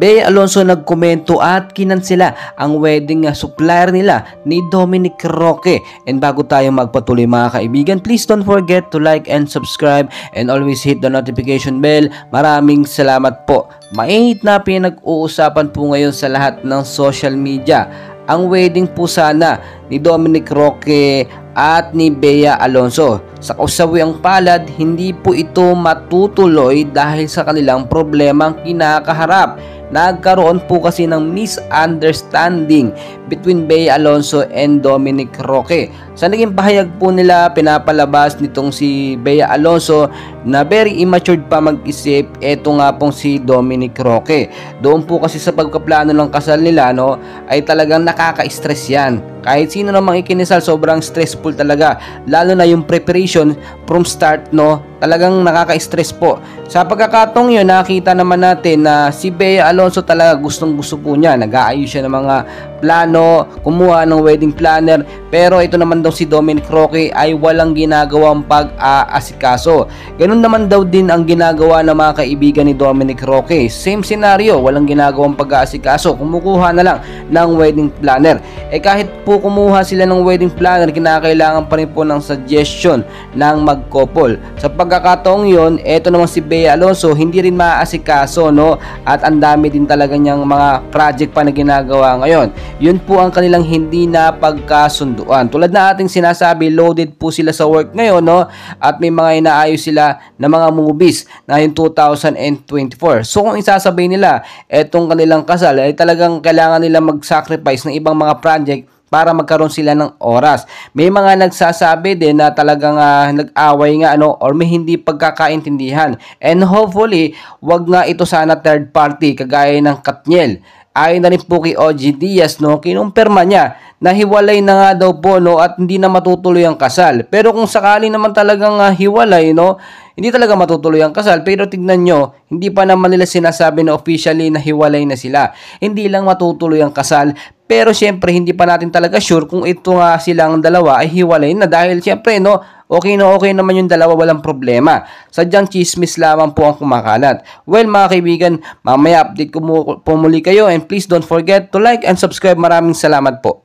Bea Alonso nagkomento at kinansela ang wedding supplier nila ni Dominic Roque. And bago tayo magpatuloy mga kaibigan, please don't forget to like and subscribe and always hit the notification bell. Maraming salamat po. Mainit na pinag-uusapan po ngayon sa lahat ng social media ang wedding po sana ni Dominic Roque at ni Bea Alonso. Sa kasawiang palad, hindi po ito matutuloy dahil sa kanilang problemang kinakaharap. Nagkaroon po kasi ng misunderstanding between Bea Alonso and Dominic Roque. Sa naging pahayag po nila, pinapalabas nitong si Bea Alonso na very immature pa mag-isip. Eto nga pong si Dominic Roque. Doon po kasi sa pagkaplano ng kasal nila, no, ay talagang nakaka-stress yan. Kahit sino namang ikinisal, sobrang stressful talaga. Lalo na yung preparation from start, no, talagang nakaka-stress po. Sa pagkakataong yun, nakita naman natin na si Bea Alonso talaga gustong-gusto po niya. Nag-aayos siya ng mga plano, kumuha ng wedding planner. Pero ito naman daw si Dominic Roque ay walang ginagawang pag-aasikaso. Ganun naman daw din ang ginagawa ng mga kaibigan ni Dominic Roque. Same scenario, walang ginagawang pag-aasikaso. Kumukuha na lang ng wedding planner. Kahit po kumuha sila ng wedding planner, kinakailangan pa rin po ng suggestion ng mag-couple. Sa pagkakataong yon, eto naman si Bea Alonso, hindi rin maaasikaso, no? At ang dami din talaga niyang mga project pa na ginagawa ngayon. Yun po ang kanilang hindi na pagkasunduan. Tulad na ating sinasabi, loaded po sila sa work ngayon, no? At may mga inaayos sila na mga movies na yung 2024. So kung isasabay nila etong kanilang kasal, ay talagang kailangan nila mag-sacrifice ng ibang mga project para magkaroon sila ng oras. May mga nagsasabi din na talagang nag-away nga, ano, or may hindi pagkakaintindihan. And hopefully, wag nga ito sana third party kagaya ng Katniel. Ayon na rin po kay OG Diaz, no, kinumpirma niya na hiwalay na nga daw po, no, at hindi na matutuloy ang kasal. Pero kung sakali naman talagang hiwalay, no, hindi talaga matutuloy ang kasal. Pero tignan nyo, hindi pa naman nila sinasabi na officially na hiwalay na sila. Hindi lang matutuloy ang kasal. Pero syempre, hindi pa natin talaga sure kung ito nga silang dalawa ay hiwalay na. Dahil syempre, no, okay naman yung dalawa, walang problema. Sadyang chismis lamang po ang kumakalat. Well, mga kaibigan, mamaya update ko po muli kayo. And please don't forget to like and subscribe. Maraming salamat po.